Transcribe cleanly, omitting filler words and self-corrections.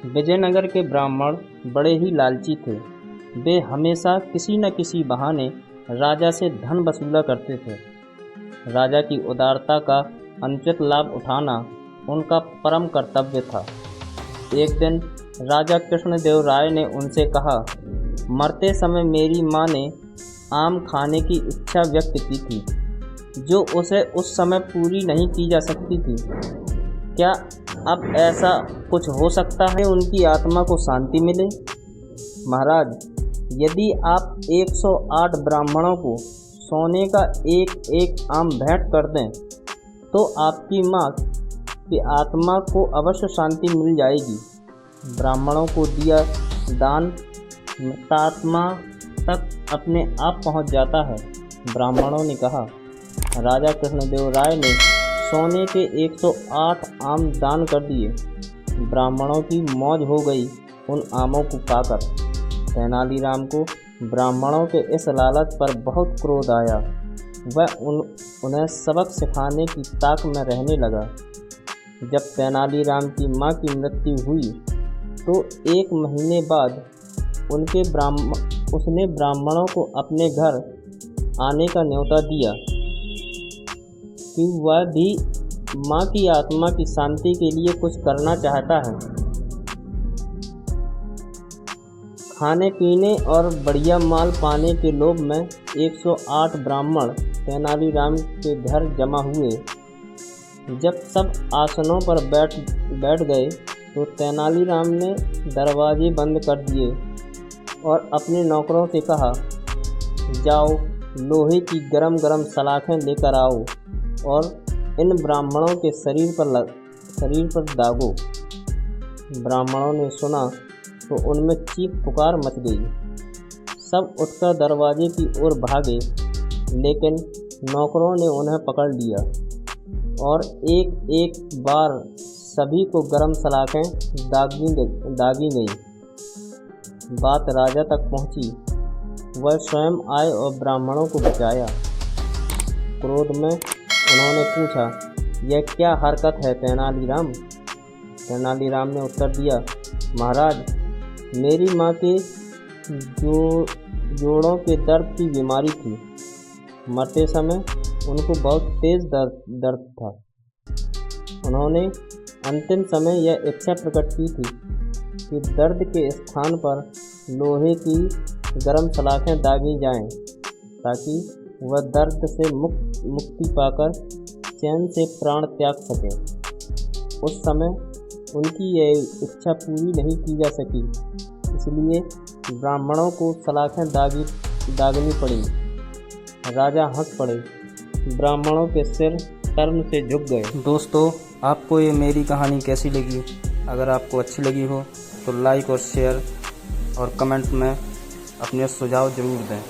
विजयनगर के ब्राह्मण बड़े ही लालची थे। वे हमेशा किसी न किसी बहाने राजा से धन वसूला करते थे। राजा की उदारता का अनुचित लाभ उठाना उनका परम कर्तव्य था। एक दिन राजा कृष्णदेव राय ने उनसे कहा, मरते समय मेरी माँ ने आम खाने की इच्छा व्यक्त की थी, जो उसे उस समय पूरी नहीं की जा सकती थी। क्या अब ऐसा कुछ हो सकता है उनकी आत्मा को शांति मिले? महाराज, यदि आप 108 ब्राह्मणों को सोने का एक एक आम भेंट कर दें तो आपकी माँ की आत्मा को अवश्य शांति मिल जाएगी। ब्राह्मणों को दिया दान मृतात्मा तक अपने आप पहुँच जाता है। ब्राह्मणों ने कहा। राजा कृष्णदेव राय ने सोने के 108 आम दान कर दिए। ब्राह्मणों की मौज हो गई उन आमों को पाकर। तेनालीराम को ब्राह्मणों के इस लालच पर बहुत क्रोध आया। वह उन्हें सबक सिखाने की ताक में रहने लगा। जब तेनालीराम की माँ की मृत्यु हुई तो 1 महीने बाद उसने ब्राह्मणों को अपने घर आने का न्योता दिया कि वह भी माँ की आत्मा की शांति के लिए कुछ करना चाहता है। खाने पीने और बढ़िया माल पाने के लोभ में 108 ब्राह्मण तेनालीराम के घर जमा हुए। जब सब आसनों पर बैठ गए तो तेनालीराम ने दरवाजे बंद कर दिए और अपने नौकरों से कहा, जाओ लोहे की गरम गरम सलाखें लेकर आओ और इन ब्राह्मणों के शरीर पर दागो। ब्राह्मणों ने सुना तो उनमें चीख पुकार मच गई। सब उठकर दरवाजे की ओर भागे, लेकिन नौकरों ने उन्हें पकड़ लिया और एक एक बार सभी को गरम सलाखें दागी गई। बात राजा तक पहुंची। वह स्वयं आए और ब्राह्मणों को बचाया। क्रोध में उन्होंने पूछा, यह क्या हरकत है तेनालीराम? तेनालीराम ने उत्तर दिया, महाराज, मेरी माँ के जोड़ों के दर्द की बीमारी थी। मरते समय उनको बहुत तेज दर्द था। उन्होंने अंतिम समय यह इच्छा प्रकट की थी कि दर्द के स्थान पर लोहे की गरम सलाखें दागी जाएं, ताकि वह दर्द से मुक्ति पाकर चैन से प्राण त्याग सके। उस समय उनकी यह इच्छा पूरी नहीं की जा सकी, इसलिए ब्राह्मणों को सलाखें दागनी पड़ी। राजा हंस पड़े। ब्राह्मणों के सिर शर्म से झुक गए। दोस्तों, आपको ये मेरी कहानी कैसी लगी? अगर आपको अच्छी लगी हो तो लाइक और शेयर और कमेंट में अपने सुझाव ज़रूर दें।